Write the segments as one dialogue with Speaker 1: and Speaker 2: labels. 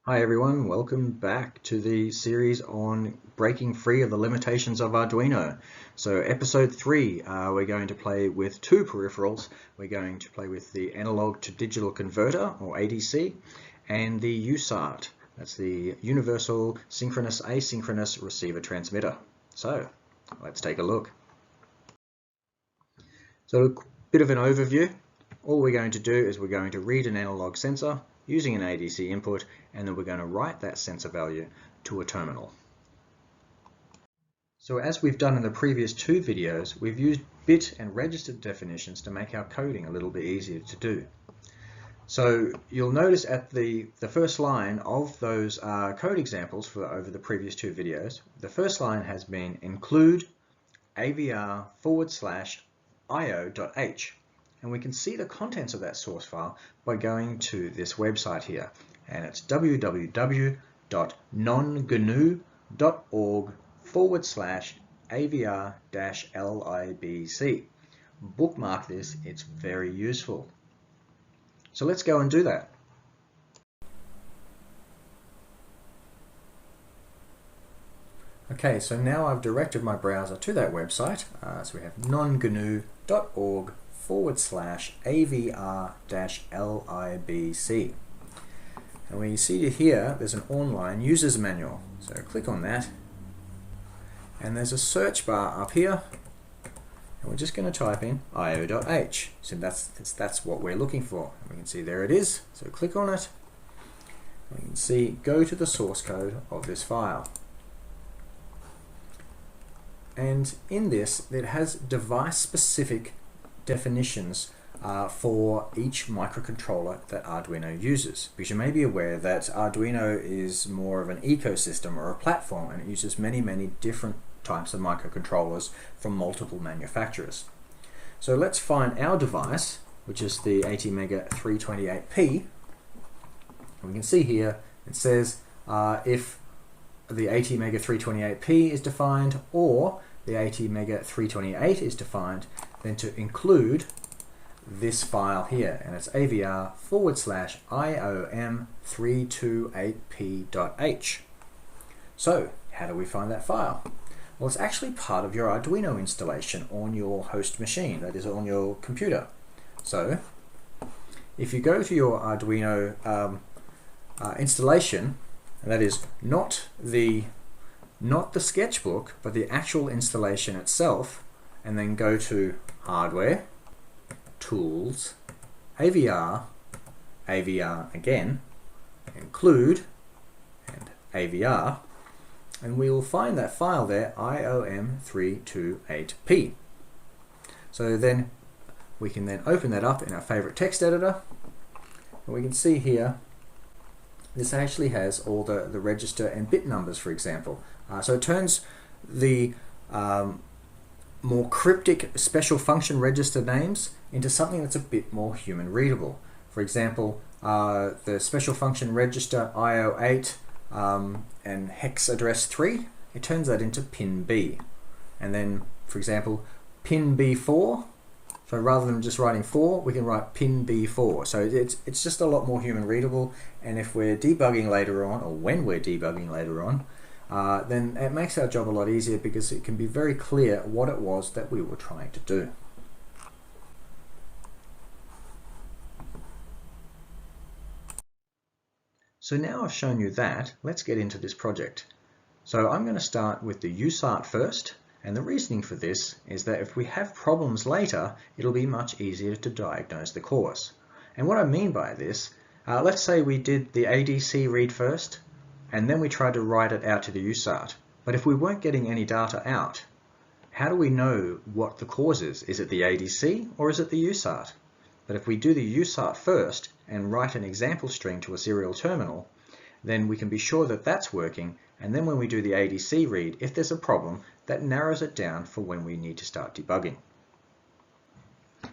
Speaker 1: Hi everyone, welcome back to the series on breaking free of the limitations of Arduino. So episode 3, we're going to play with two peripherals. We're going to play with the analog to digital converter, or ADC, and the USART. That's the Universal Synchronous Asynchronous Receiver Transmitter. So let's take a look. So a bit of an overview. All we're going to do is we're going to read an analog sensor using an ADC input, and then we're going to write that sensor value to a terminal. So as we've done in the previous two videos, we've used bit and register definitions to make our coding a little bit easier to do. So you'll notice at the first line of those code examples for over the previous two videos, the first line has been include avr/io.h. And we can see the contents of that source file by going to this website here. And it's www.nongnu.org/avr-libc. Bookmark this, it's very useful. So let's go and do that. Okay, so now I've directed my browser to that website. So we have nongnu.org/avr-libc. And we see here there's an online user's manual. So click on that. And there's a search bar up here. And we're just going to type in io.h. So that's what we're looking for. And we can see there it is. So click on it. And we can see go to the source code of this file. And in this, it has device-specific definitions for each microcontroller that Arduino uses. Because you may be aware that Arduino is more of an ecosystem or a platform, and it uses many, many different types of microcontrollers from multiple manufacturers. So let's find our device, which is the ATmega 328P. And we can see here it says if the ATmega 328P is defined or the ATmega 328 is defined, then to include this file here, and it's avr/iom328p.h. So how do we find that file? Well, it's actually part of your Arduino installation on your host machine, that is on your computer. So if you go to your Arduino installation, and that is not the sketchbook, but the actual installation itself, and then go to Hardware, Tools, AVR, AVR again, Include, and AVR, and we will find that file there, iom328p. So then we can then open that up in our favorite text editor, and we can see here this actually has all the register and bit numbers, for example. So it turns the more cryptic special function register names into something that's a bit more human readable. For example, the special function register IO8 and hex address 3, it turns that into pin B. And then, for example, pin B4, so rather than just writing 4, we can write pin B4. So it's just a lot more human readable, and if we're debugging later on, or when we're debugging later on, then it makes our job a lot easier because it can be very clear what it was that we were trying to do. So now I've shown you that, let's get into this project. So I'm going to start with the USART first. And the reasoning for this is that if we have problems later, it'll be much easier to diagnose the cause. And what I mean by this, let's say we did the ADC read first, and then we tried to write it out to the USART. But if we weren't getting any data out, how do we know what the cause is? Is it the ADC or is it the USART? But if we do the USART first and write an example string to a serial terminal, then we can be sure that that's working, and then when we do the ADC read, if there's a problem, that narrows it down for when we need to start debugging.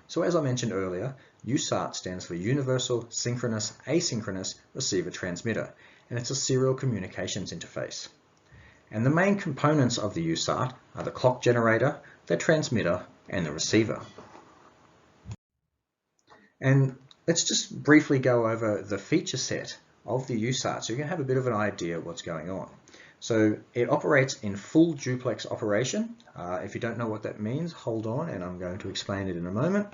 Speaker 1: So as I mentioned earlier, USART stands for Universal Synchronous Asynchronous Receiver Transmitter, and it's a serial communications interface. And the main components of the USART are the clock generator, the transmitter, and the receiver. And let's just briefly go over the feature set of the USART so you can have a bit of an idea of what's going on. So it operates in full duplex operation. If you don't know what that means, hold on and I'm going to explain it in a moment.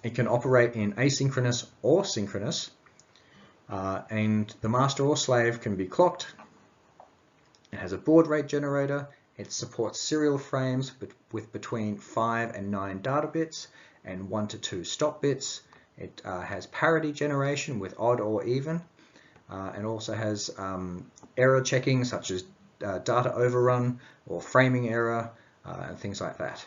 Speaker 1: It can operate in asynchronous or synchronous, and the master or slave can be clocked. It has a baud rate generator. It supports serial frames with between 5 and 9 data bits and 1 to 2 stop bits. It has parity generation with odd or even, and also has error checking such as data overrun or framing error and things like that.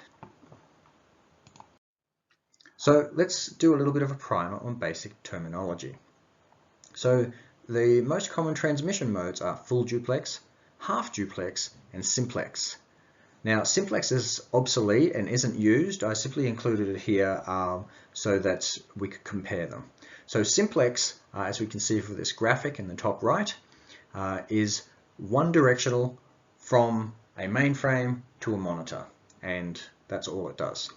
Speaker 1: So let's do a little bit of a primer on basic terminology. So the most common transmission modes are full duplex, half duplex, and simplex. Now simplex is obsolete and isn't used. I simply included it here so that we could compare them. So simplex, as we can see for this graphic in the top right, is one directional from a mainframe to a monitor, and that's all it does.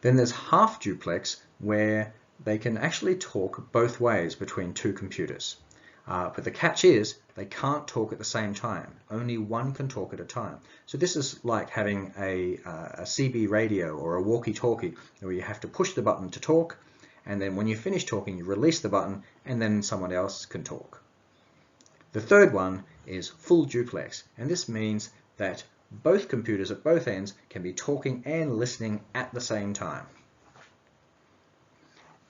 Speaker 1: Then there's half duplex, where they can actually talk both ways between two computers. But the catch is they can't talk at the same time. Only one can talk at a time. So this is like having a CB radio or a walkie-talkie where you have to push the button to talk, and then when you finish talking you release the button and then someone else can talk. The third one is full duplex, and this means that both computers at both ends can be talking and listening at the same time.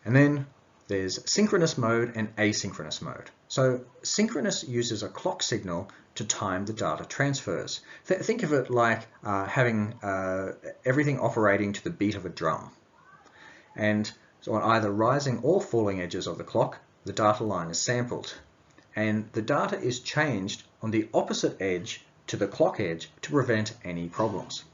Speaker 1: And then there's synchronous mode and asynchronous mode. So synchronous uses a clock signal to time the data transfers. Think of it like having everything operating to the beat of a drum. And so on either rising or falling edges of the clock, the data line is sampled. And the data is changed on the opposite edge to the clock edge to prevent any problems.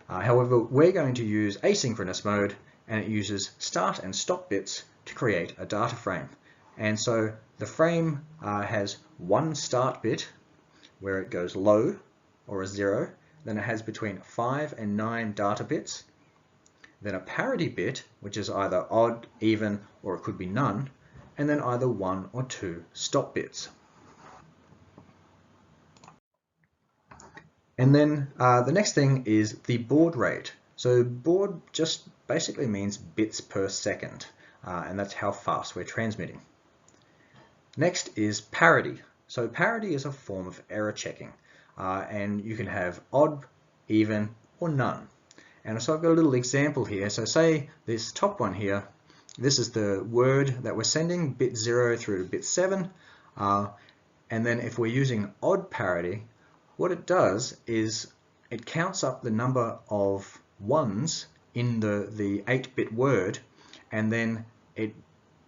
Speaker 1: However, we're going to use asynchronous mode, and it uses start and stop bits to create a data frame. And so the frame has one start bit where it goes low or a 0, then it has between 5 and 9 data bits, then a parity bit which is either odd, even, or it could be none, and then either 1 or 2 stop bits. And then the next thing is the baud rate. So baud just basically means bits per second, and that's how fast we're transmitting. Next is parity. So parity is a form of error checking, and you can have odd, even, or none. And so I've got a little example here. So say this top one here, this is the word that we're sending, bit 0 through to bit 7, and then if we're using odd parity, what it does is it counts up the number of ones in the 8-bit word, and then it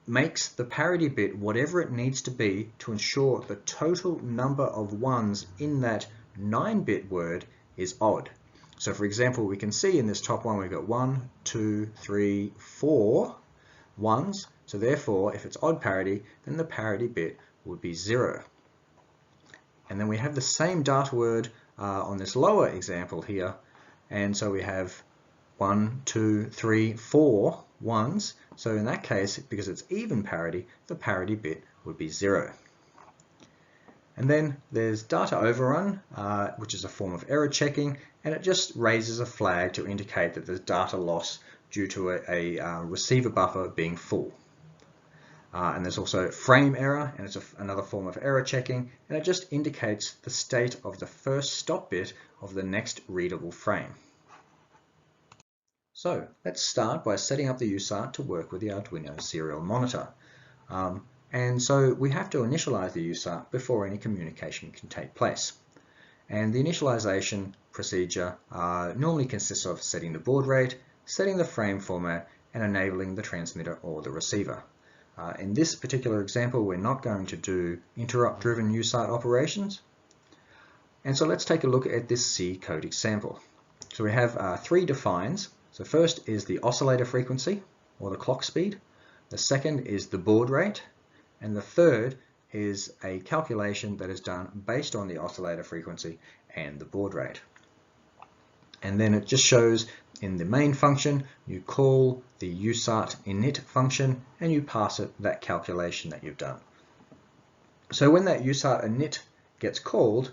Speaker 1: makes the parity bit whatever it needs to be to ensure the total number of ones in that 9-bit word is odd. So for example, we can see in this top one we've got 1, 2, 3, 4 ones. So therefore, if it's odd parity, then the parity bit would be 0. And then we have the same data word on this lower example here, and so we have 1, 2, 3, 4 ones. So in that case, because it's even parity, the parity bit would be 0. And then there's data overrun, which is a form of error checking, and it just raises a flag to indicate that there's data loss due to a receiver buffer being full. And there's also frame error, and it's another form of error checking, and it just indicates the state of the first stop bit of the next readable frame. So let's start by setting up the USART to work with the Arduino serial monitor. And so we have to initialize the USART before any communication can take place. And the initialization procedure normally consists of setting the baud rate, setting the frame format, and enabling the transmitter or the receiver. In this particular example, we're not going to do interrupt-driven USART operations. And so let's take a look at this C code example. So we have 3 defines. So first is the oscillator frequency, or the clock speed. The second is the baud rate. And the third is a calculation that is done based on the oscillator frequency and the baud rate. And then it just shows in the main function, you call the USART init function and you pass it that calculation that you've done. So when that USART init gets called,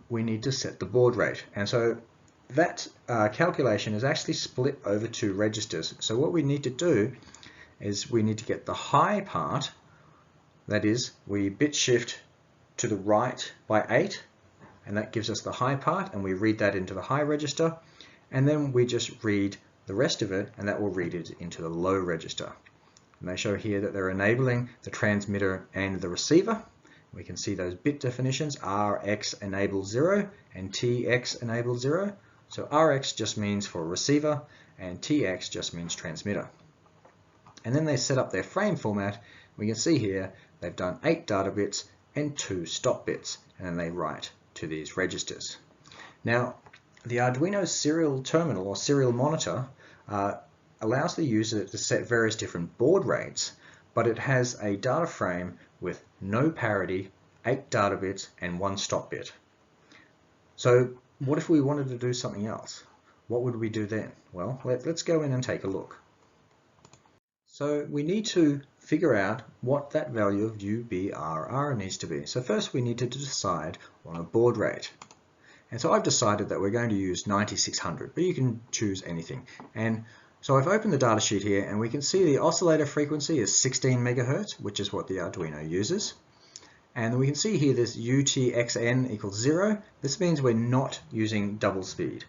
Speaker 1: we need to set the baud rate. And so that calculation is actually split over two registers. So what we need to do is we need to get the high part, that is, we bit shift to the right by 8, and that gives us the high part, and we read that into the high register, and then we just read the rest of it, and that will read it into the low register. And they show here that they're enabling the transmitter and the receiver. We can see those bit definitions, RX enables 0 and TX enables 0. So RX just means for receiver and TX just means transmitter. And then they set up their frame format. We can see here they've done 8 data bits and 2 stop bits, and then they write to these registers. Now, the Arduino serial terminal or serial monitor allows the user to set various different baud rates, but it has a data frame with no parity, 8 data bits, and 1 stop bit. So what if we wanted to do something else? What would we do then? Well, let's go in and take a look. So we need to figure out what that value of UBRR needs to be. So first we need to decide on a baud rate. And so I've decided that we're going to use 9600, but you can choose anything. And so I've opened the data sheet here, and we can see the oscillator frequency is 16 megahertz, which is what the Arduino uses. And we can see here this UTXN equals 0. This means we're not using double speed.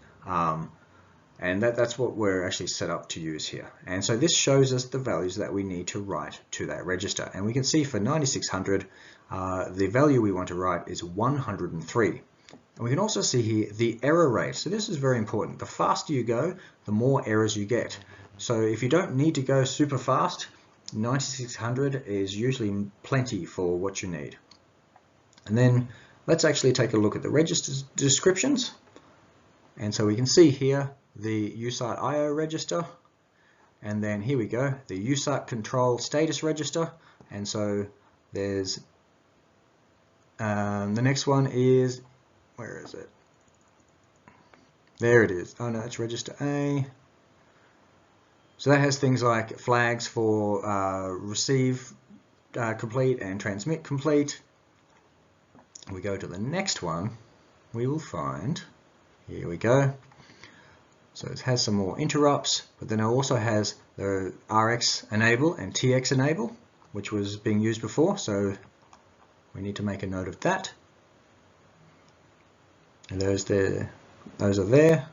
Speaker 1: And that's what we're actually set up to use here. And so this shows us the values that we need to write to that register. And we can see for 9600, the value we want to write is 103. And we can also see here the error rate. So this is very important. The faster you go, the more errors you get. So if you don't need to go super fast, 9600 is usually plenty for what you need. And then let's actually take a look at the register descriptions. And so we can see here the USART IO register, and then here we go, the USART control status register. And so there's the next one is, where is it? There it is. Oh no, it's register A. So that has things like flags for receive complete and transmit complete. We go to the next one, we will find, here we go. So it has some more interrupts, but then it also has the RX enable and TX enable, which was being used before. So we need to make a note of that. And those are there.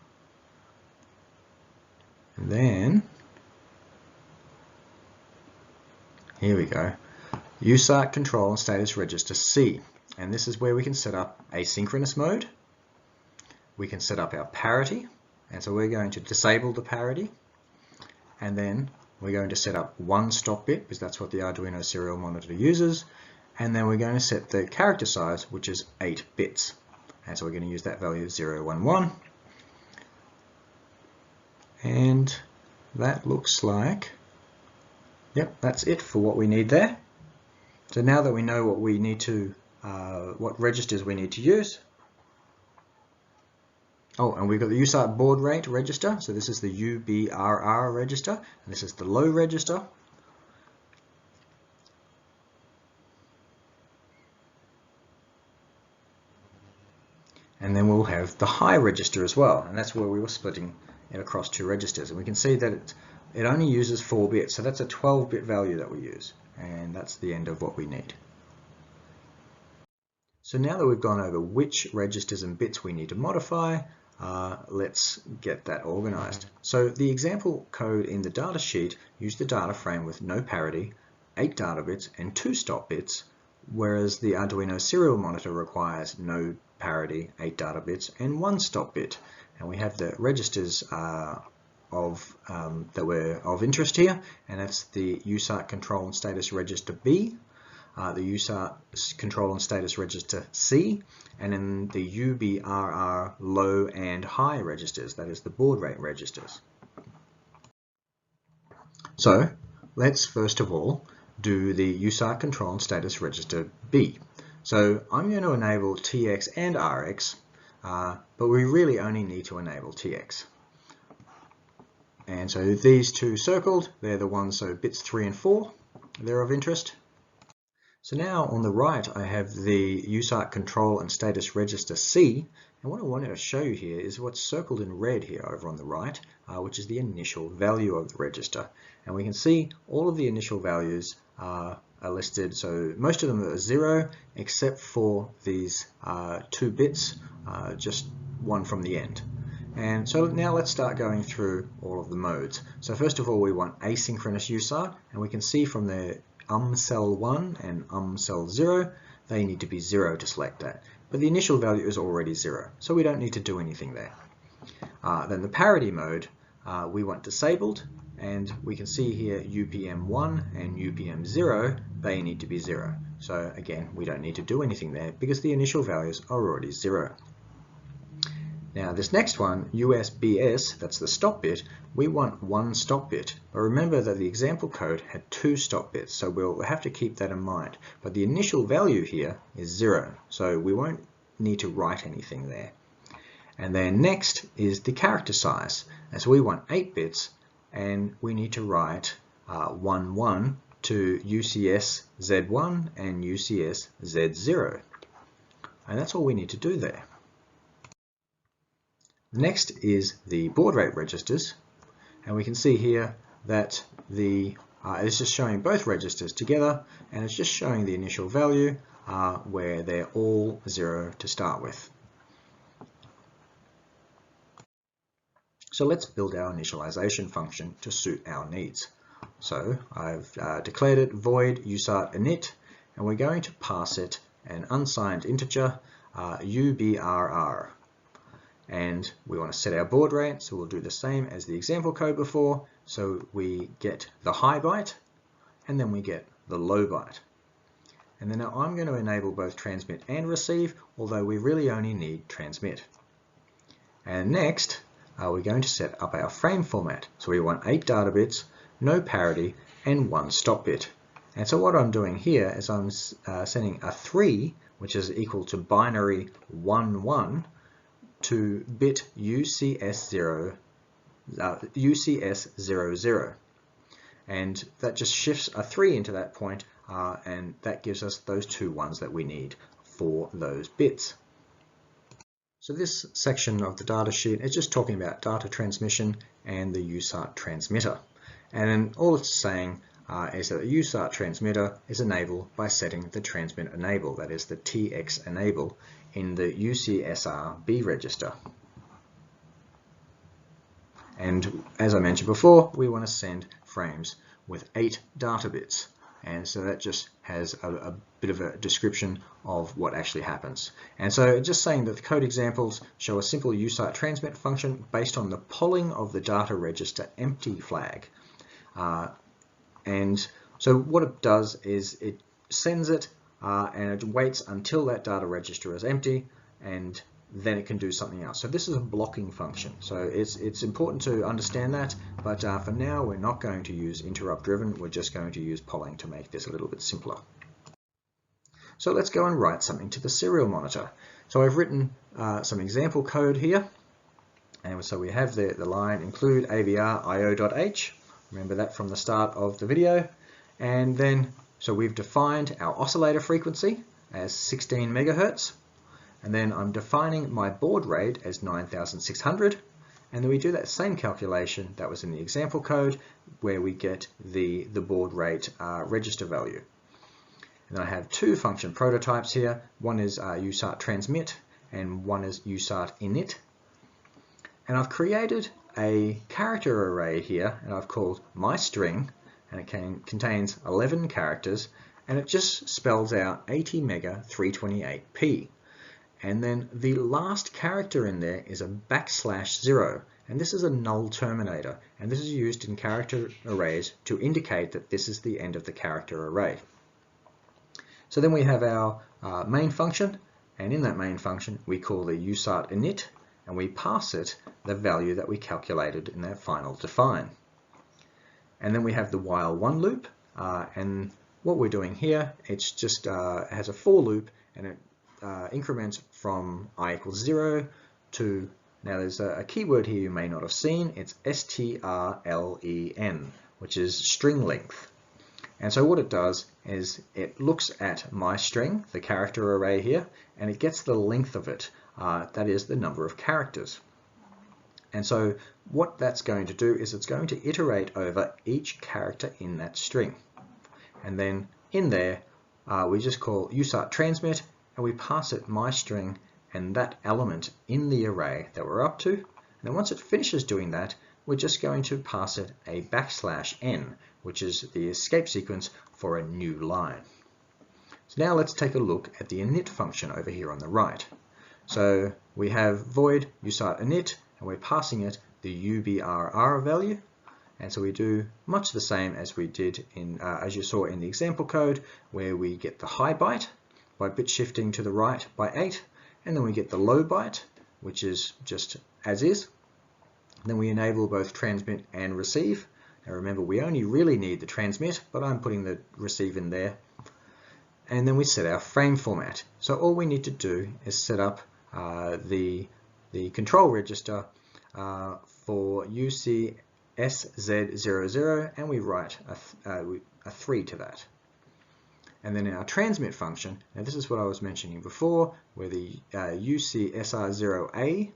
Speaker 1: And then here we go, USART control and status register C. And this is where we can set up asynchronous mode. We can set up our parity. And so we're going to disable the parity. And then we're going to set up 1 stop bit, because that's what the Arduino serial monitor uses. And then we're going to set the character size, which is 8 bits. And so we're going to use that value 011. And that looks like, yep, that's it for what we need there. So now that we know what we need to, what registers we need to use. Oh, and we've got the USART baud rate register. So this is the UBRR register, and this is the low register. And then we'll have the high register as well, and that's where we were splitting it across 2 registers. And we can see that it only uses 4 bits, so that's a 12-bit value that we use, and that's the end of what we need. So now that we've gone over which registers and bits we need to modify, let's get that organized. So the example code in the data sheet used the data frame with no parity, 8 data bits, and 2 stop bits, whereas the Arduino serial monitor requires no parity, 8 data bits, and 1 stop bit. And we have the registers that were of interest here, and that's the USART control and status register B, the USART control and status register C, and then the UBRR low and high registers, that is the baud rate registers. So let's first of all do the USART control and status register B. So I'm going to enable TX and RX, but we really only need to enable TX. And so these two circled, they're the ones, so bits 3 and 4, they're of interest. So now on the right I have the USART control and status register C, and what I wanted to show you here is what's circled in red here over on the right, which is the initial value of the register. And we can see all of the initial values are listed, so most of them are 0 except for these 2 bits, just one from the end. And so now let's start going through all of the modes. So first of all we want asynchronous USART, and we can see from the cell 1 and cell 0, they need to be 0 to select that. But the initial value is already 0, so we don't need to do anything there. Then the parity mode, we want disabled, and we can see here UPM1 and UPM0, they need to be 0. So again, we don't need to do anything there because the initial values are already 0. Now this next one, USBS, that's the stop bit, we want 1 stop bit. But remember that the example code had 2 stop bits, so we'll have to keep that in mind. But the initial value here is 0, so we won't need to write anything there. And then next is the character size. And so we want 8 bits, and we need to write 11 to UCS Z1 and UCS Z0. And that's all we need to do there. Next is the baud rate registers, and we can see here that it's just showing both registers together, and it's just showing the initial value where they're all 0 to start with. So let's build our initialization function to suit our needs. So I've declared it void USART init, and we're going to pass it an unsigned integer UBRR. And we want to set our baud rate, so we'll do the same as the example code before. So we get the high byte, and then we get the low byte. And then now I'm going to enable both transmit and receive, although we really only need transmit. And next, we're going to set up our frame format. So we want 8 data bits, no parity, and 1 stop bit. And so what I'm doing here is I'm sending a 3, which is equal to binary 11, to bit UCS00, and that just shifts a 3 into that point, and that gives us those 2 ones that we need for those bits. So this section of the data sheet is just talking about data transmission and the USART transmitter, and all it's saying is that the USART transmitter is enabled by setting the transmit enable, that is the TX enable, in the UCSR B register. And as I mentioned before, we want to send frames with 8 data bits, and so that just has a bit of a description of what actually happens. And so just saying that the code examples show a simple USART transmit function based on the polling of the data register empty flag. And so what it does is it sends it and it waits until that data register is empty, and then it can do something else. So this is a blocking function. So it's important to understand that, but for now we're not going to use interrupt driven, we're just going to use polling to make this a little bit simpler. So let's go and write something to the serial monitor. So I've written some example code here, and so we have the line include avr io.h. Remember that from the start of the video. And then, so we've defined our oscillator frequency as 16 megahertz. And then I'm defining my baud rate as 9600. And then we do that same calculation that was in the example code where we get the baud rate register value. And then I have 2 function prototypes here. One is USART transmit and one is USART init. And I've created a character array here, and I've called my string, and it contains 11 characters, and it just spells out 80 mega 328p. And then the last character in there is a \0, and this is a null terminator, and this is used in character arrays to indicate that this is the end of the character array. So then we have our main function, and in that main function we call the USART init, and we pass it the value that we calculated in that final define. And then we have the while one loop, and what we're doing here, it's just has a for loop, and it increments from I equals 0 to Now there's a keyword here you may not have seen. It's strlen, which is string length. And so what it does is it looks at my string, the character array here, and it gets the length of it. That is the number of characters. And so what that's going to do is it's going to iterate over each character in that string. And then in there, we just call USART transmit, and we pass it my string and that element in the array that we're up to. And then once it finishes doing that, we're just going to pass it a \n, which is the escape sequence for a new line. So now let's take a look at the init function over here on the right. So we have void USART init, and we're passing it the UBRR value. And so we do much the same as we did in, as you saw in the example code, where we get the high byte by bit shifting to the right by 8, and then we get the low byte, which is just as is. Then we enable both transmit and receive. Now remember, we only really need the transmit, but I'm putting the receive in there. And then we set our frame format. So all we need to do is set up the control register for UCSZ00, and we write a 3 to that. And then in our transmit function, now this is what I was mentioning before, where the UCSR0A,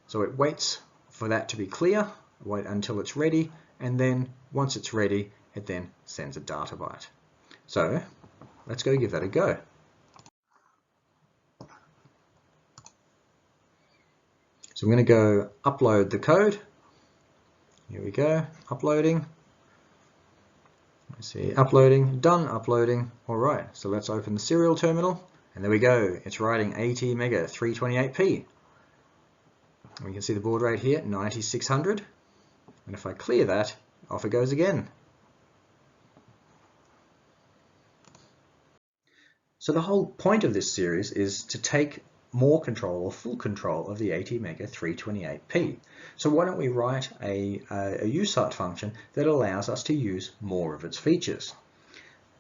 Speaker 1: so it waits for that to be clear, wait until it's ready, and then once it's ready, it then sends a data byte. So let's go give that a go. So I'm going to go upload the code. Here we go, uploading. Let's see, uploading, done uploading. All right, so let's open the serial terminal, and there we go. It's writing ATmega 328p. We can see the baud rate here, 9600. And if I clear that, off it goes again. So the whole point of this series is to take more control or full control of the ATmega 328p. So why don't we write a USART function that allows us to use more of its features?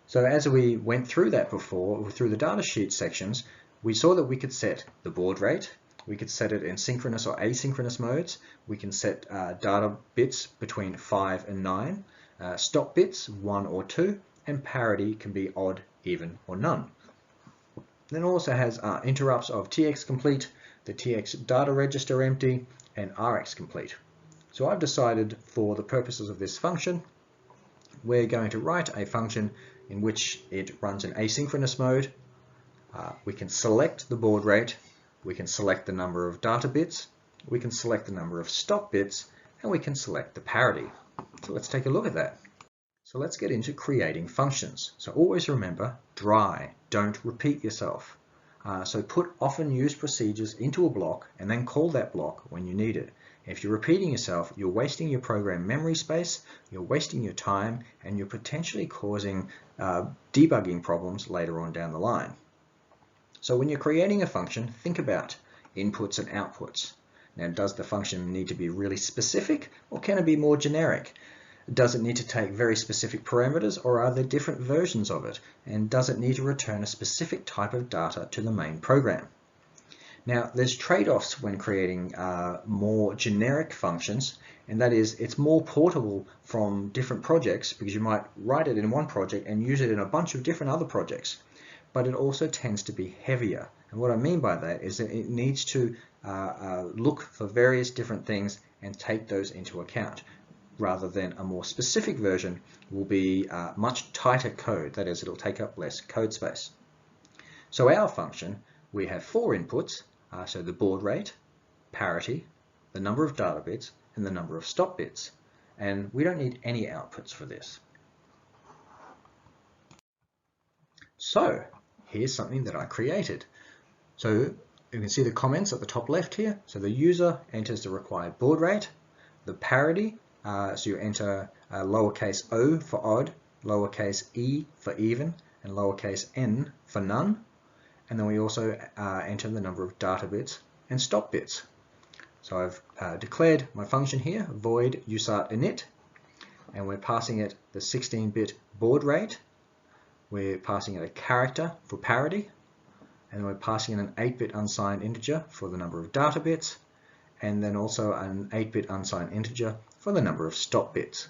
Speaker 1: So as we went through that before, through the datasheet sections, we saw that we could set the baud rate, we could set it in synchronous or asynchronous modes, we can set data bits between 5 and 9, stop bits 1 or 2, and parity can be odd, even, or none. Then it also has interrupts of TX complete, the TX data register empty, and RX complete. So I've decided for the purposes of this function, we're going to write a function in which it runs in asynchronous mode. We can select the baud rate, we can select the number of data bits, we can select the number of stop bits, and we can select the parity. So let's take a look at that. So let's get into creating functions. So always remember, dry, don't repeat yourself. So put often used procedures into a block and then call that block when you need it. If you're repeating yourself, you're wasting your program memory space, you're wasting your time, and you're potentially causing debugging problems later on down the line. So when you're creating a function, think about inputs and outputs. Now, does the function need to be really specific, or can it be more generic? Does it need to take very specific parameters, or are there different versions of it? And does it need to return a specific type of data to the main program? Now, there's trade-offs when creating more generic functions, and that is it's more portable from different projects because you might write it in one project and use it in a bunch of different other projects. But it also tends to be heavier. And what I mean by that is that it needs to look for various different things and take those into account, rather than a more specific version will be much tighter code. That is, it'll take up less code space. So our function, we have 4 inputs, so the baud rate, parity, the number of data bits, and the number of stop bits. And we don't need any outputs for this. So here's something that I created. So you can see the comments at the top left here. So the user enters the required baud rate, the parity, so you enter lowercase o for odd, lowercase e for even, and lowercase n for none. And then we also enter the number of data bits and stop bits. So I've declared my function here, void USART init, and we're passing it the 16-bit baud rate. We're passing it a character for parity, and then we're passing in an 8-bit unsigned integer for the number of data bits, and then also an 8-bit unsigned integer for the number of stop bits.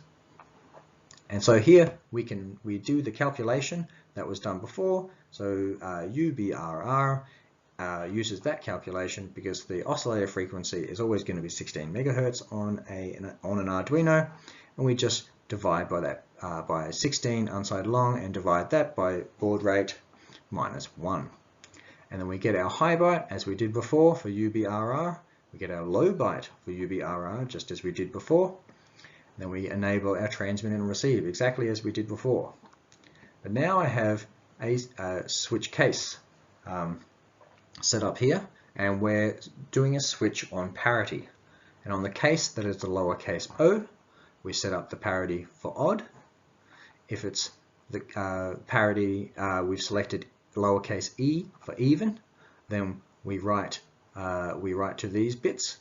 Speaker 1: And so here we do the calculation that was done before. So UBRR uses that calculation because the oscillator frequency is always going to be 16 megahertz on an Arduino, and we just divide by that by 16 unsigned long and divide that by baud rate minus 1. And then we get our high byte as we did before for UBRR. We get our low byte for UBRR just as we did before. Then we enable our transmit and receive exactly as we did before. But now I have a switch case set up here, and we're doing a switch on parity. And on the case that is the lowercase o, we set up the parity for odd. If it's the parity, we've selected lowercase e for even, then we write to these bits.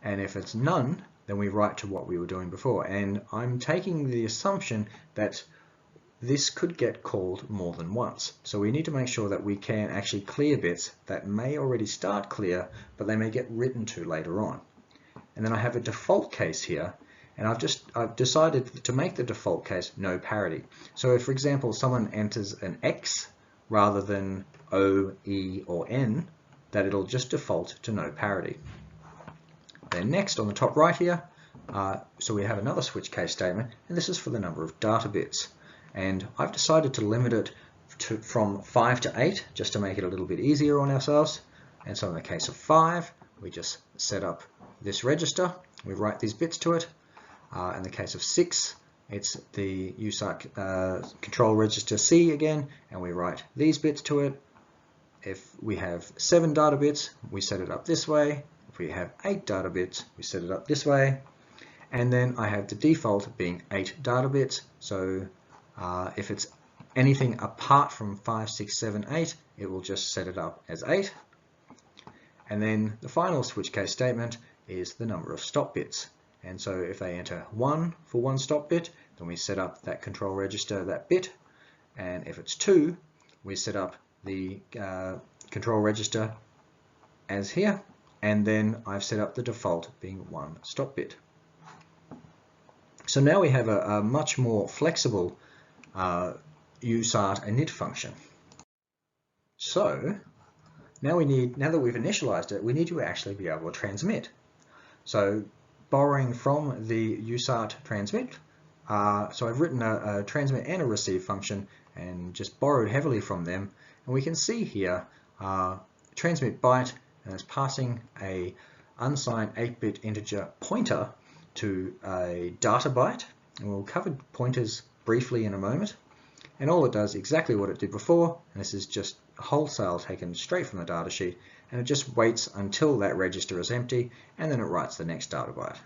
Speaker 1: And if it's none, then we write to what we were doing before. And I'm taking the assumption that this could get called more than once. So we need to make sure that we can actually clear bits that may already start clear, but they may get written to later on. And then I have a default case here, and I've decided to make the default case no parity. So if, for example, someone enters an X rather than O, E, or N, that it'll just default to no parity. Then next on the top right here, so we have another switch case statement, and this is for the number of data bits. And I've decided to limit it from 5 to 8, just to make it a little bit easier on ourselves. And so in the case of 5, we just set up this register, we write these bits to it. In the case of 6, it's the USART control register C again, and we write these bits to it. If we have 7 data bits, we set it up this way. If we have 8 data bits, we set it up this way. And then I have the default being 8 data bits. So if it's anything apart from 5, 6, 7, 8, it will just set it up as 8. And then the final switch case statement is the number of stop bits. And so if they enter 1 for one stop bit, then we set up that control register, that bit. And if it's 2, we set up the control register as here. And then I've set up the default being 1 stop bit. So now we have a much more flexible USART init function. So now that we've initialized it, we need to actually be able to transmit. So borrowing from the USART transmit, so I've written a transmit and a receive function and just borrowed heavily from them. And we can see here transmit byte, and it's passing a unsigned 8-bit integer pointer to a data byte. And we'll cover pointers briefly in a moment. And all it does exactly what it did before, and this is just wholesale taken straight from the data sheet, and it just waits until that register is empty, and then it writes the next data byte.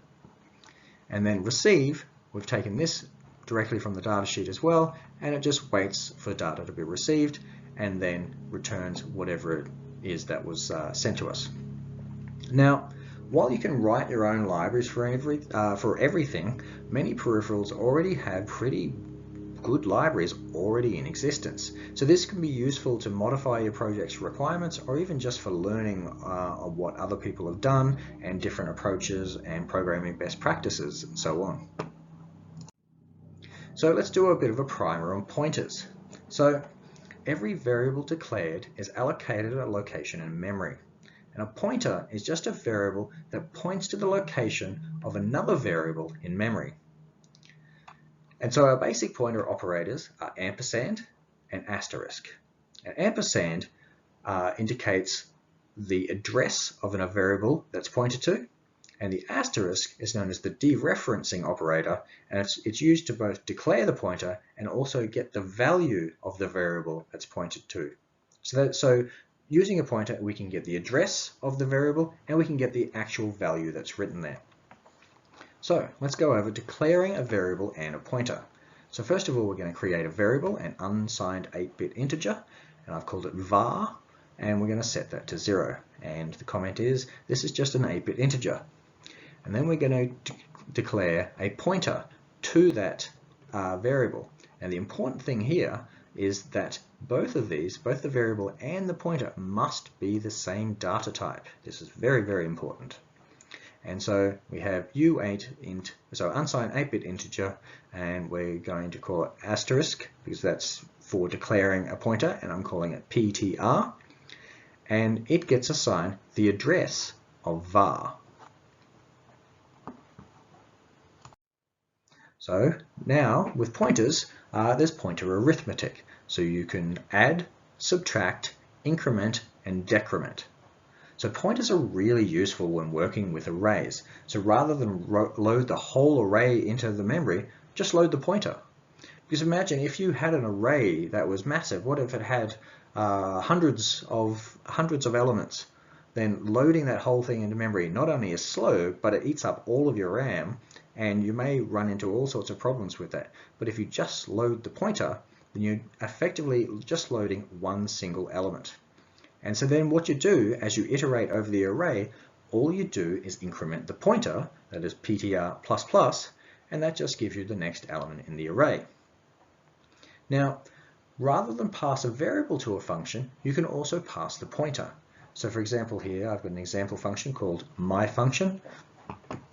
Speaker 1: And then receive, we've taken this directly from the data sheet as well, and it just waits for data to be received, and then returns whatever it is that was sent to us. Now, while you can write your own libraries for everything, many peripherals already have pretty good libraries already in existence. So this can be useful to modify your project's requirements, or even just for learning what other people have done and different approaches and programming best practices and so on. So let's do a bit of a primer on pointers. So every variable declared is allocated a location in memory. And a pointer is just a variable that points to the location of another variable in memory. And so our basic pointer operators are ampersand and asterisk. And ampersand indicates the address of a variable that's pointed to, and the asterisk is known as the dereferencing operator, and it's used to both declare the pointer and also get the value of the variable that's pointed to. So using a pointer, we can get the address of the variable and we can get the actual value that's written there. So let's go over declaring a variable and a pointer. So first of all, we're going to create a variable, an unsigned 8-bit integer, and I've called it var, and we're going to set that to 0. And the comment is, this is just an 8-bit integer. And then we're going to declare a pointer to that variable. And the important thing here is that both of these, both the variable and the pointer, must be the same data type. This is very, very important. And so we have U8 int, so unsigned 8-bit integer, and we're going to call it asterisk because that's for declaring a pointer, and I'm calling it PTR. And it gets assigned the address of var. So now with pointers, there's pointer arithmetic. So you can add, subtract, increment, and decrement. So pointers are really useful when working with arrays. So rather than load the whole array into the memory, just load the pointer. Because imagine if you had an array that was massive, what if it had hundreds of elements? Then loading that whole thing into memory not only is slow, but it eats up all of your RAM, and you may run into all sorts of problems with that. But if you just load the pointer, then you're effectively just loading one single element. And so then what you do as you iterate over the array, all you do is increment the pointer, that is PTR++, and that just gives you the next element in the array. Now, rather than pass a variable to a function, you can also pass the pointer. So for example here, I've got an example function called myFunction,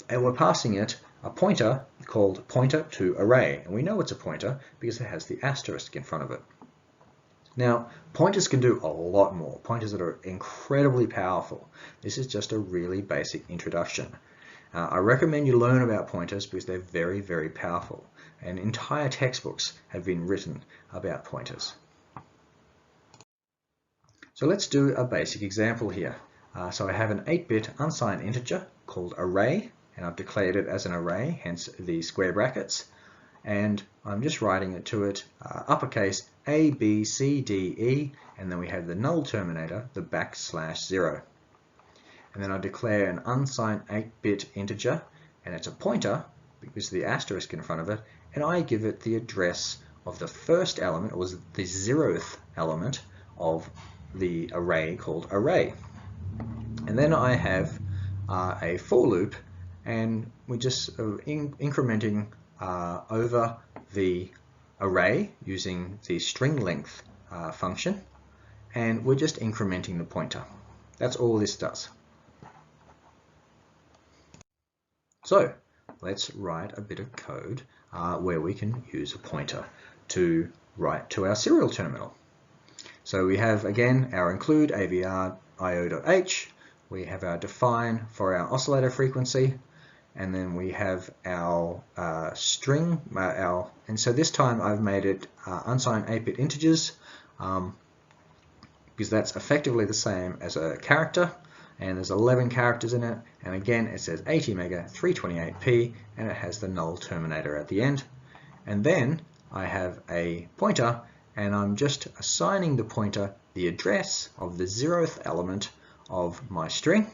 Speaker 1: and we're passing it a pointer called pointer to array. And we know it's a pointer because it has the asterisk in front of it. Now, pointers can do a lot more. Pointers that are incredibly powerful. This is just a really basic introduction. I recommend you learn about pointers because they're very, very powerful. And entire textbooks have been written about pointers. So let's do a basic example here. So I have an 8-bit unsigned integer called array, and I've declared it as an array, hence the square brackets. And I'm just writing it to it uppercase A, B, C, D, E, and then we have the null terminator, the \0. And then I declare an unsigned 8-bit integer, and it's a pointer because of the asterisk in front of it, and I give it the address of the first element, or the 0th element of the array called array. And then I have a for loop, and we're just incrementing over the array using the string length function, and we're just incrementing the pointer. That's all this does. So let's write a bit of code where we can use a pointer to write to our serial terminal. So we have again our include avr io.h, we have our define for our oscillator frequency, and then we have our string, and so this time I've made it unsigned 8-bit integers because that's effectively the same as a character, and there's 11 characters in it, and again it says 80 mega 328p, and it has the null terminator at the end. And then I have a pointer, and I'm just assigning the pointer the address of the 0th element of my string.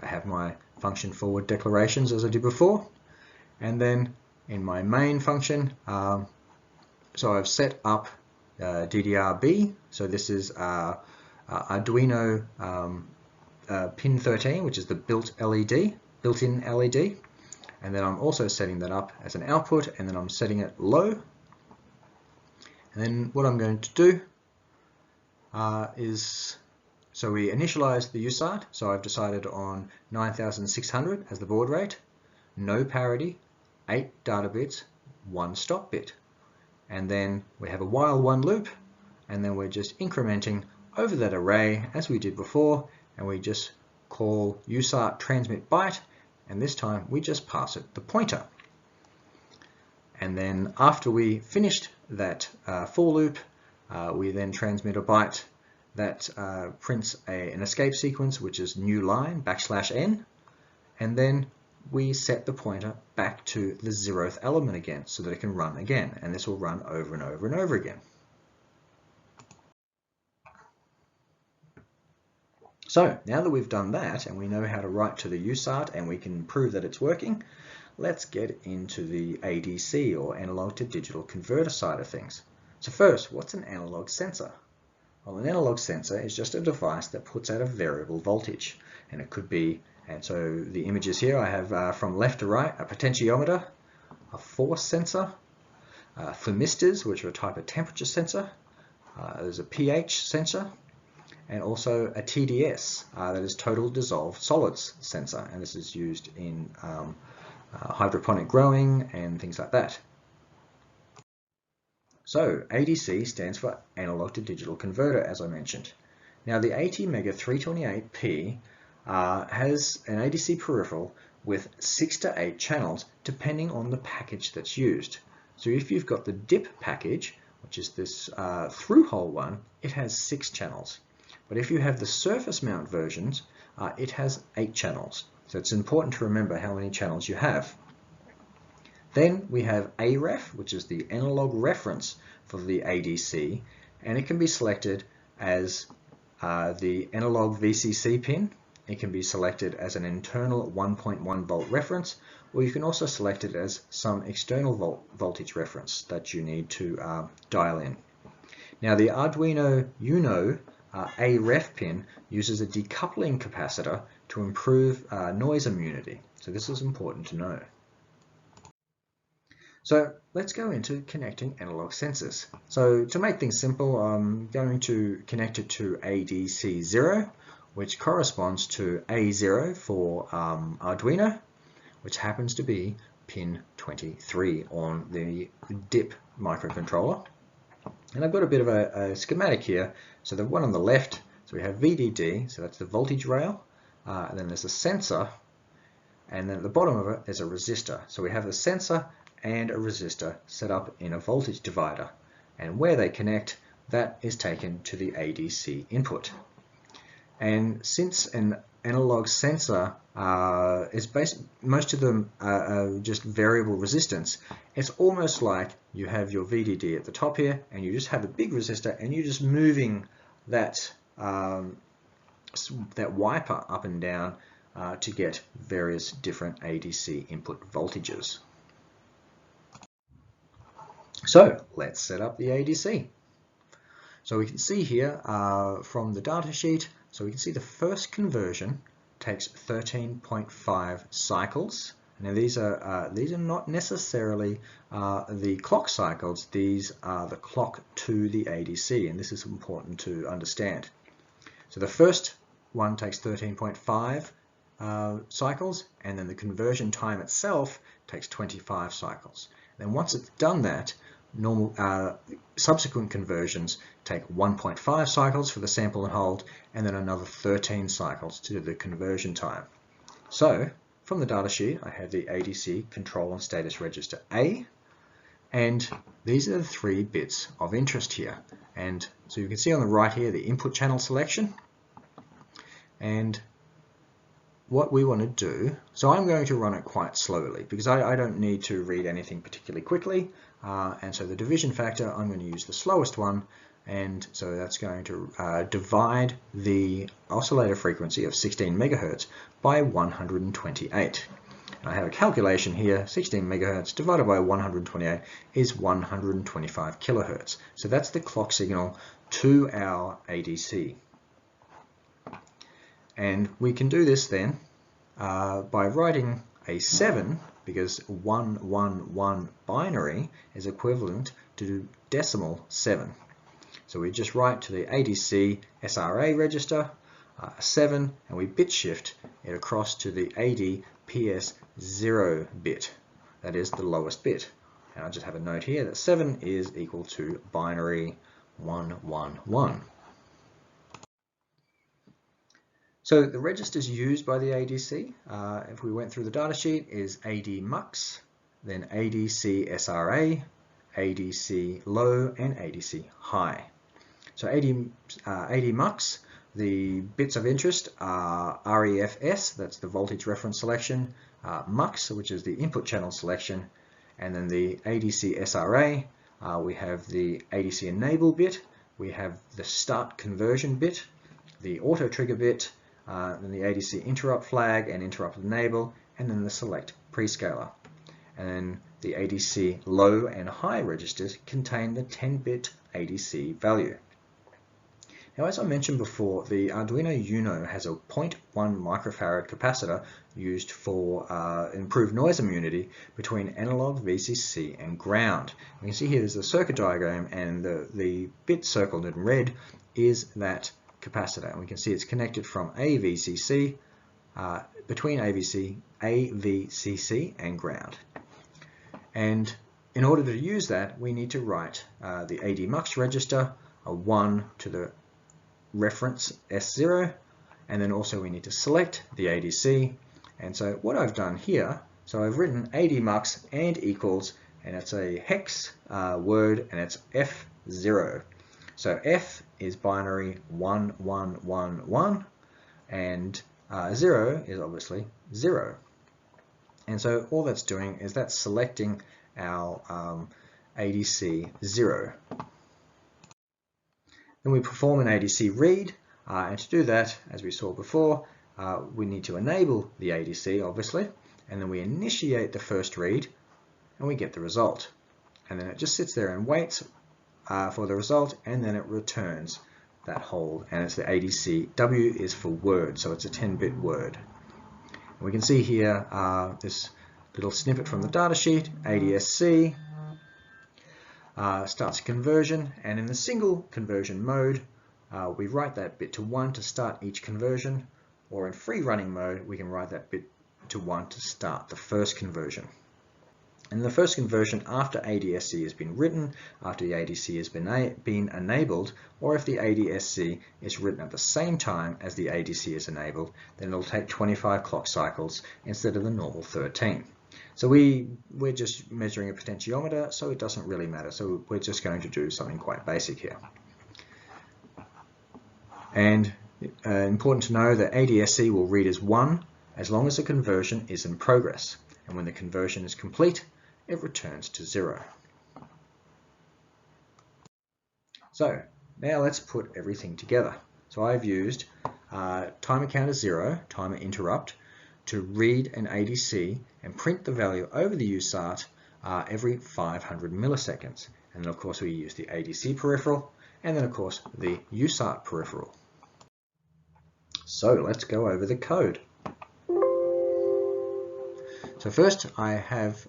Speaker 1: I have my function forward declarations as I did before, and then in my main function, so I've set up DDRB, so this is Arduino pin 13, which is the built-in LED, and then I'm also setting that up as an output, and then I'm setting it low. And then what I'm going to do is, so we initialize the USART, so I've decided on 9600 as the baud rate, no parity, 8 data bits, 1 stop bit. And then we have a while one loop, and then we're just incrementing over that array as we did before, and we just call USART transmit byte, and this time we just pass it the pointer. And then after we finished that for loop, we then transmit a byte that prints an escape sequence, which is new line \n, and then we set the pointer back to the 0th element again so that it can run again, and this will run over and over and over again. So now that we've done that and we know how to write to the USART and we can prove that it's working, let's get into the ADC, or analog to digital converter side of things. So first, what's an analog sensor? Well, an analog sensor is just a device that puts out a variable voltage, and it could be, and so the images here I have from left to right, a potentiometer, a force sensor, thermistors, which are a type of temperature sensor, there's a pH sensor, and also a TDS, that is total dissolved solids sensor, and this is used in hydroponic growing and things like that. So ADC stands for analog to digital converter, as I mentioned. Now the ATmega 328P has an ADC peripheral with 6 to 8 channels depending on the package that's used. So if you've got the DIP package, which is this through-hole one, it has 6 channels. But if you have the surface mount versions, it has 8 channels. So it's important to remember how many channels you have. Then we have AREF, which is the analog reference for the ADC, and it can be selected as the analog VCC pin. It can be selected as an internal 1.1 volt reference, or you can also select it as some external voltage reference that you need to dial in. Now the Arduino Uno AREF pin uses a decoupling capacitor to improve noise immunity. So this is important to know. So let's go into connecting analog sensors. So to make things simple, I'm going to connect it to ADC0, which corresponds to A0 for Arduino, which happens to be pin 23 on the DIP microcontroller. And I've got a bit of a schematic here. So the one on the left, so we have VDD, so that's the voltage rail, and then there's a sensor, and then at the bottom of it there's a resistor. So we have the sensor and a resistor set up in a voltage divider, and where they connect, that is taken to the ADC input. And since an analog sensor is most of them are just variable resistance, it's almost like you have your VDD at the top here, and you just have a big resistor, and you're just moving that that wiper up and down to get various different ADC input voltages. So let's set up the ADC. So we can see here from the data sheet, so we can see the first conversion takes 13.5 cycles. Now these are not necessarily the clock cycles, these are the clock to the ADC, and this is important to understand. So the first one takes 13.5 cycles, and then the conversion time itself takes 25 cycles. Then once it's done that, subsequent conversions take 1.5 cycles for the sample and hold, and then another 13 cycles to the conversion time. So from the data sheet, I have the ADC control and status register A, and these are the 3 bits of interest here. And so you can see on the right here the input channel selection, and what we want to do, so I'm going to run it quite slowly because I don't need to read anything particularly quickly, and so the division factor, I'm going to use the slowest one, and so that's going to divide the oscillator frequency of 16 megahertz by 128. And I have a calculation here, 16 megahertz divided by 128 is 125 kilohertz. So that's the clock signal to our ADC. And we can do this then by writing a 7, because 111 binary is equivalent to decimal 7. So we just write to the ADC SRA register a 7, and we bit shift it across to the ADPS 0 bit. That is the lowest bit. And I just have a note here that 7 is equal to binary 111. So the registers used by the ADC, if we went through the data sheet, is ADMUX, then ADC SRA, ADC low, and ADC high. So ADMUX, the bits of interest are REFS, that's the voltage reference selection, MUX, which is the input channel selection, and then the ADC SRA, we have the ADC enable bit, we have the start conversion bit, the auto trigger bit, then the ADC interrupt flag and interrupt enable, and then the select prescaler. And then the ADC low and high registers contain the 10-bit ADC value. Now, as I mentioned before, the Arduino Uno has a 0.1 microfarad capacitor used for improved noise immunity between analog, VCC, and ground. You can see here there's a circuit diagram, and the bit circled in red is that capacitor, and we can see it's connected from AVCC, between AVCC and ground. And in order to use that, we need to write the AD mux register, a 1 to the reference S0, and then also we need to select the ADC. And so what I've done here, so I've written AD mux and equals, and it's a hex word, and it's F0. So F is binary 1, 1, 1, 1, and 0 is obviously 0. And so all that's doing is that's selecting our ADC 0. Then we perform an ADC read, and to do that, as we saw before, we need to enable the ADC, obviously, and then we initiate the first read, and we get the result. And then it just sits there and waits for the result, and then it returns that hold, and it's the ADC. W is for word, so it's a 10-bit word. And we can see here this little snippet from the datasheet. ADSC starts a conversion, and in the single conversion mode, we write that bit to 1 to start each conversion, or in free running mode, we can write that bit to 1 to start the first conversion. And the first conversion after ADSC has been written, after the ADC has been enabled, or if the ADSC is written at the same time as the ADC is enabled, then it'll take 25 clock cycles instead of the normal 13. So we're just measuring a potentiometer, so it doesn't really matter. So we're just going to do something quite basic here. And important to know that ADSC will read as 1 as long as the conversion is in progress. And when the conversion is complete, it returns to 0. So now let's put everything together. So I've used timer counter 0, timer interrupt, to read an ADC and print the value over the USART every 500 milliseconds. And then of course we use the ADC peripheral, and then of course the USART peripheral. So let's go over the code. So first I have,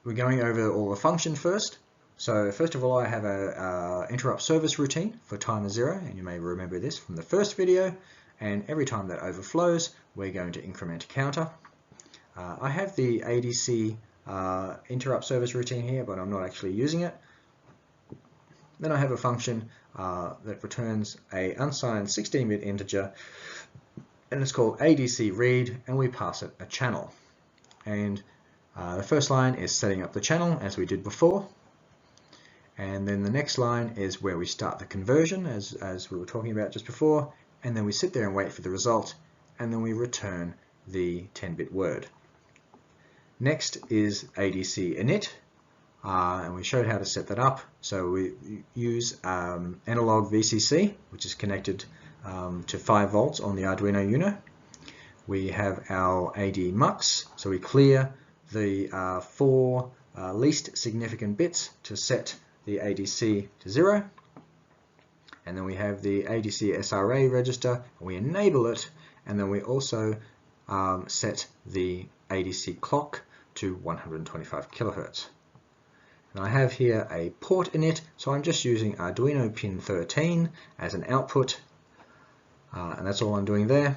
Speaker 1: we're going over all the functions first. So first of all, I have a interrupt service routine for timer 0, and you may remember this from the first video. And every time that overflows, we're going to increment a counter. I have the ADC interrupt service routine here, but I'm not actually using it. Then I have a function that returns a unsigned 16-bit integer, and it's called ADC read, and we pass it a channel. And the first line is setting up the channel as we did before. And then the next line is where we start the conversion as we were talking about just before. And then we sit there and wait for the result, and then we return the 10-bit word. Next is ADC init, and we showed how to set that up. So we use analog VCC, which is connected to 5 volts on the Arduino Uno. We have our AD mux, so we clear the 4 least significant bits to set the ADC to 0. And then we have the ADC SRA register, and we enable it, and then we also set the ADC clock to 125 kilohertz. And I have here a port init, so I'm just using Arduino pin 13 as an output, and that's all I'm doing there.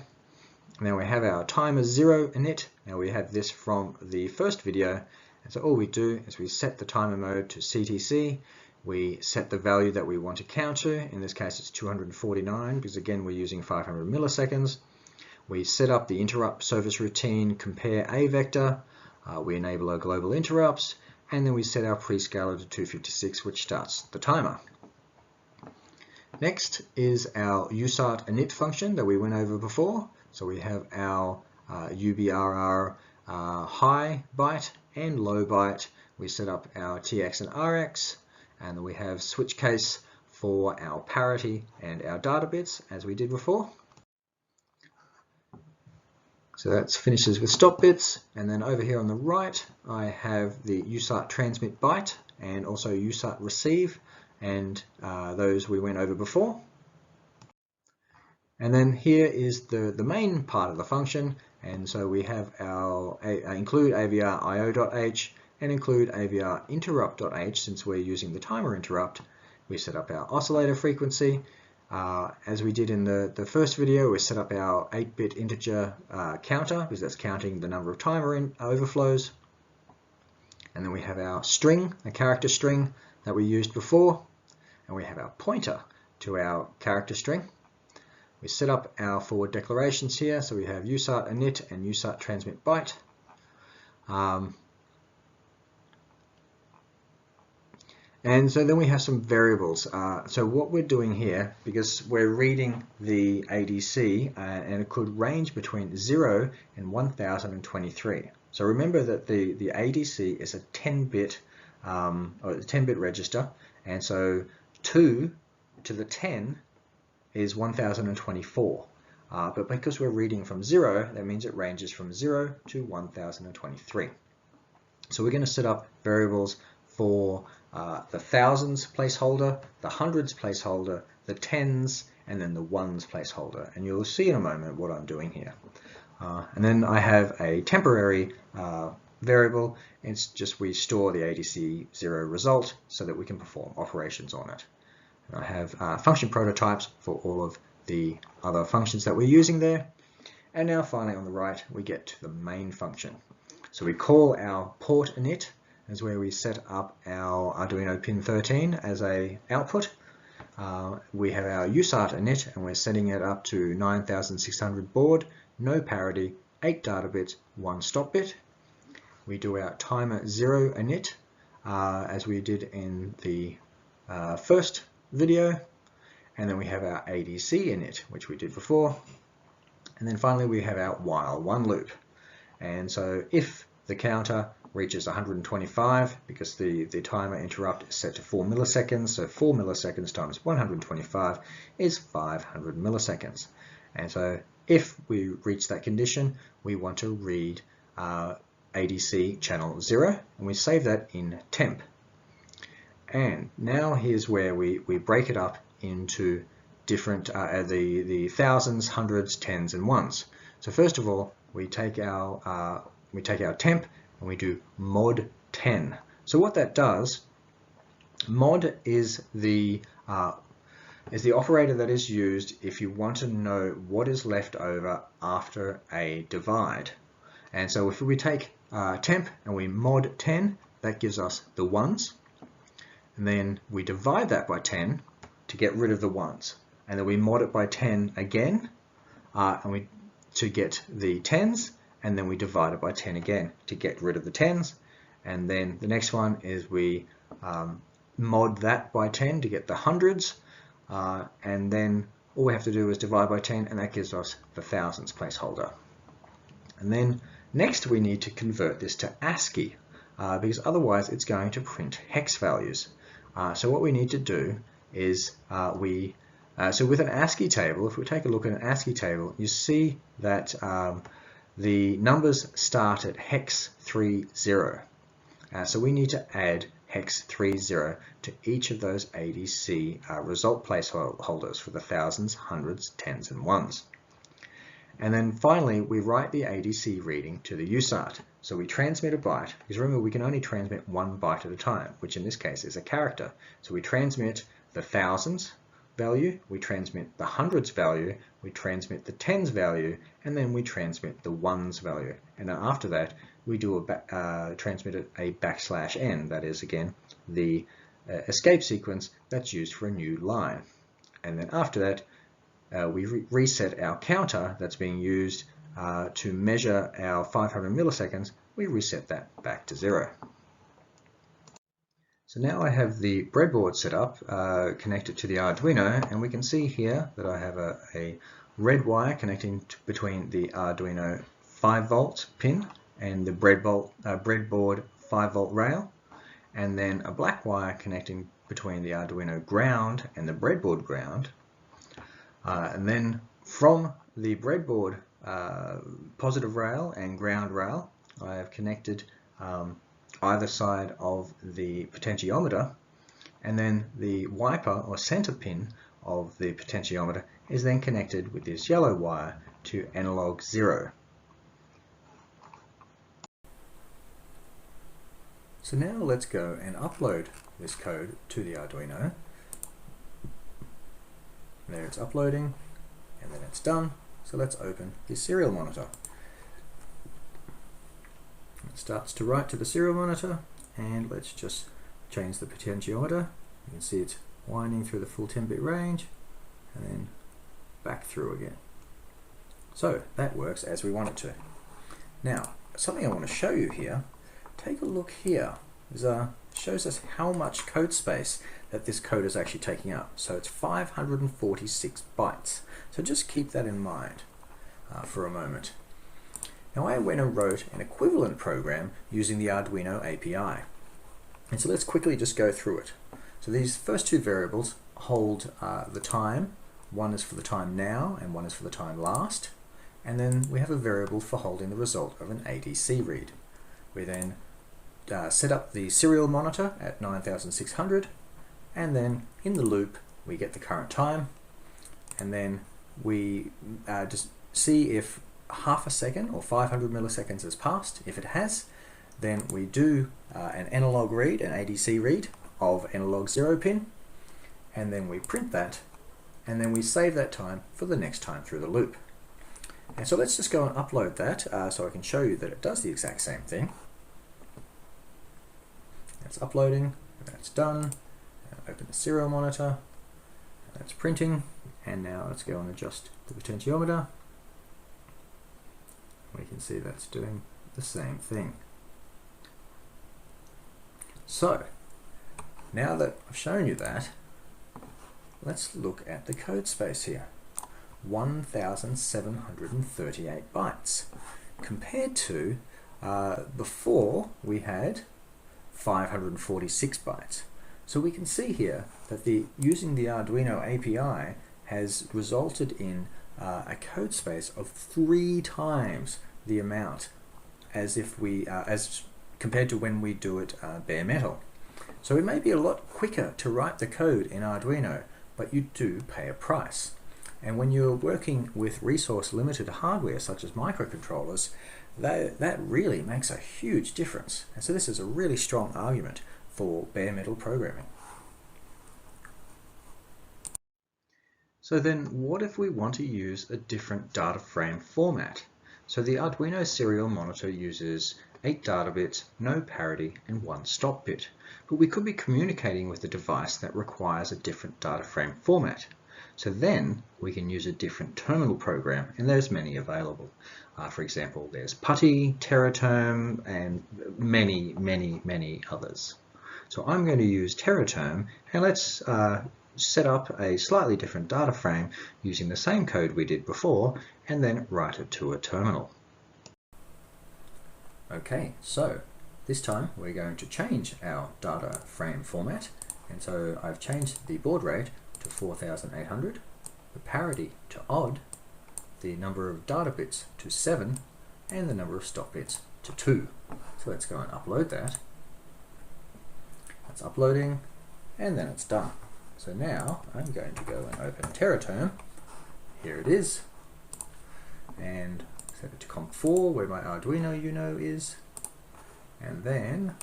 Speaker 1: Now we have our timer 0 init. Now we have this from the first video, and so all we do is we set the timer mode to CTC. We set the value that we want to count to. In this case, it's 249, because again, we're using 500 milliseconds. We set up the interrupt service routine, compare A vector. We enable our global interrupts, and then we set our prescaler to 256, which starts the timer. Next is our USART init function that we went over before. So we have our UBRR high byte and low byte. We set up our TX and RX. And then we have switch case for our parity and our data bits, as we did before. So that finishes with stop bits. And then over here on the right, I have the USART transmit byte and also USART receive, and those we went over before. And then here is the main part of the function. And so we have our include AVR IO.h and include AVR interrupt.h. Since we're using the timer interrupt, we set up our oscillator frequency, As we did in the first video, we set up our 8-bit integer counter, because that's counting the number of timer overflows. And then we have our string, a character string that we used before, and we have our pointer to our character string. We set up our forward declarations here, so we have USART init and USART transmit byte. And so then we have some variables. So what we're doing here, because we're reading the ADC, and it could range between 0 and 1023. So remember that the ADC is a 10-bit or a 10-bit register, and so 2 to the 10 is 1024. But because we're reading from 0, that means it ranges from 0 to 1023. So we're going to set up variables for the thousands placeholder, the hundreds placeholder, the tens, and then the ones placeholder. And you'll see in a moment what I'm doing here. And then I have a temporary variable. It's just we store the ADC 0 result so that we can perform operations on it. And I have function prototypes for all of the other functions that we're using there. And now finally on the right we get to the main function. So we call our port init, is where we set up our Arduino pin 13 as a output. We have our USART init, and we're setting it up to 9600 baud, no parity, 8 data bits, 1 stop bit. We do our timer 0 init, as we did in the first video, and then we have our ADC init, which we did before, and then finally we have our while one loop. And so if the counter reaches 125, because the timer interrupt is set to 4 milliseconds, so 4 milliseconds times 125 is 500 milliseconds. And so if we reach that condition, we want to read ADC channel 0, and we save that in temp. And now here's where we break it up into different, the thousands, hundreds, tens, and ones. So first of all, we take our temp, and we do mod 10. So what that does, mod is the operator that is used if you want to know what is left over after a divide. And so if we take temp and we mod 10, that gives us the ones. And then we divide that by 10 to get rid of the ones. And then we mod it by 10 again to get the tens. And then we divide it by 10 again to get rid of the tens. And then the next one is we mod that by 10 to get the hundreds. And then all we have to do is divide by 10, and that gives us the thousands placeholder. And then next we need to convert this to ASCII, because otherwise it's going to print hex values. So what we need to do is so with an ASCII table, if we take a look at an ASCII table, you see that the numbers start at hex 30. So we need to add hex 30 to each of those ADC result placeholders for the thousands, hundreds, tens, and ones. And then finally, we write the ADC reading to the USART. So we transmit a byte, because remember we can only transmit 1 byte at a time, which in this case is a character. So we transmit the thousands value, we transmit the hundreds value, we transmit the tens value, and then we transmit the ones value. And then after that, we do transmit a \n, that is again the escape sequence that's used for a new line. And then after that, we reset our counter that's being used to measure our 500 milliseconds. We reset that back to 0. So now I have the breadboard set up, connected to the Arduino, and we can see here that I have a red wire connecting between the Arduino 5-volt pin and the breadboard 5-volt rail, and then a black wire connecting between the Arduino ground and the breadboard ground. And then from the breadboard positive rail and ground rail, I have connected either side of the potentiometer, and then the wiper or center pin of the potentiometer is then connected with this yellow wire to analog 0. So now let's go and upload this code to the Arduino. And there it's uploading, and then it's done. So let's open the serial monitor. It starts to write to the serial monitor, and let's just change the potentiometer. You can see it's winding through the full 10-bit range, and then back through again. So that works as we want it to. Now, something I want to show you here, take a look here. It shows us how much code space that this code is actually taking up. So it's 546 bytes. So just keep that in mind for a moment. Now I went and wrote an equivalent program using the Arduino API. And so let's quickly just go through it. So these first two variables hold the time. One is for the time now and one is for the time last. And then we have a variable for holding the result of an ADC read. We then set up the serial monitor at 9600, and then in the loop we get the current time, and then we just see if half a second or 500 milliseconds has passed. If it has, then we do an analog read, an ADC read of analog 0 pin, and then we print that, and then we save that time for the next time through the loop. And so let's just go and upload that so I can show you that it does the exact same thing. It's uploading, and that's done. Open the serial monitor, and that's printing, and now let's go and adjust the potentiometer. We can see that's doing the same thing. So, now that I've shown you that, let's look at the code space here. 1,738 bytes compared to before we had 546 bytes. So we can see here that using the Arduino API has resulted in a code space of 3 times the amount as compared to when we do it bare metal. So it may be a lot quicker to write the code in Arduino, but you do pay a price. And when you're working with resource limited hardware such as microcontrollers, that really makes a huge difference. And so this is a really strong argument for bare metal programming. So then what if we want to use a different data frame format? So the Arduino serial monitor uses 8 data bits, no parity, and 1 stop bit. But we could be communicating with a device that requires a different data frame format. So then we can use a different terminal program, and there's many available. For example, there's PuTTY, TeraTerm, and many others. So I'm going to use TeraTerm, and let's set up a slightly different data frame using the same code we did before, and then write it to a terminal. Okay, so this time we're going to change our data frame format, and so I've changed the baud rate to 4800, the parity to odd, the number of data bits to 7, and the number of stop bits to 2. So let's go and upload that. That's uploading, and then it's done. So now I'm going to go and open TeraTerm. Here it is, and set it to comp4 where my Arduino Uno is, and then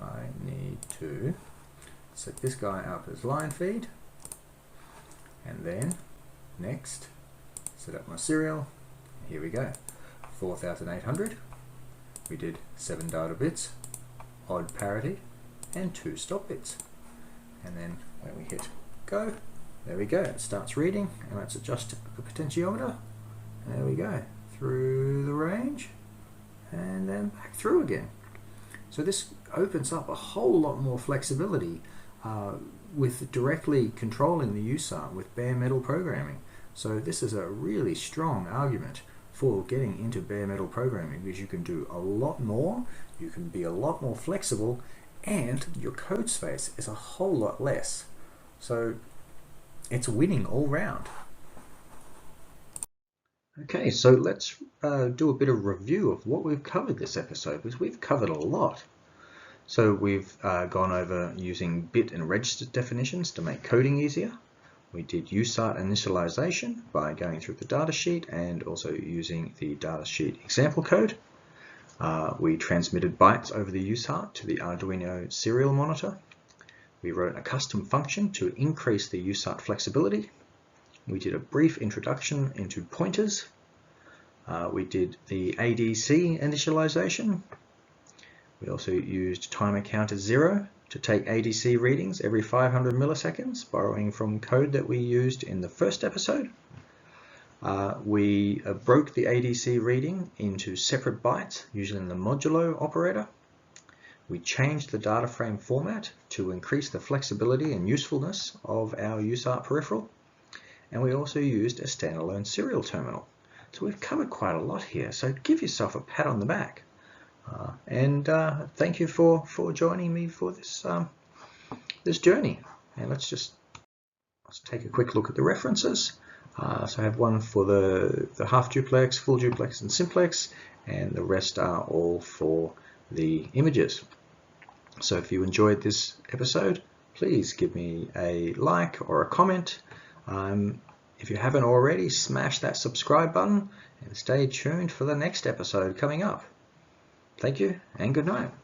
Speaker 1: I need to set this guy up as line feed, and then next set up my serial. Here we go, 4800. We did 7 data bits, odd parity, and 2 stop bits. And then when we hit go, there we go, it starts reading, and let's adjust the potentiometer. There we go, through the range, and then back through again. So this opens up a whole lot more flexibility with directly controlling the USART with bare metal programming. So this is a really strong argument for getting into bare metal programming, because you can do a lot more, you can be a lot more flexible, and your code space is a whole lot less. So it's winning all round. Okay, so let's do a bit of review of what we've covered this episode, because we've covered a lot. So we've gone over using bit and register definitions to make coding easier. We did USART initialization by going through the datasheet and also using the datasheet example code. We transmitted bytes over the USART to the Arduino serial monitor. We wrote a custom function to increase the USART flexibility. We did a brief introduction into pointers. We did the ADC initialization. We also used timer counter 0 to take ADC readings every 500 milliseconds, borrowing from code that we used in the first episode. We broke the ADC reading into separate bytes using the modulo operator. We changed the data frame format to increase the flexibility and usefulness of our USART peripheral. And we also used a standalone serial terminal. So we've covered quite a lot here, so give yourself a pat on the back. Thank you for joining me for this, this journey. And let's take a quick look at the references. So I have one for the half duplex, full duplex, and simplex, and the rest are all for the images. So if you enjoyed this episode, please give me a like or a comment. If you haven't already, smash that subscribe button and stay tuned for the next episode coming up. Thank you and good night.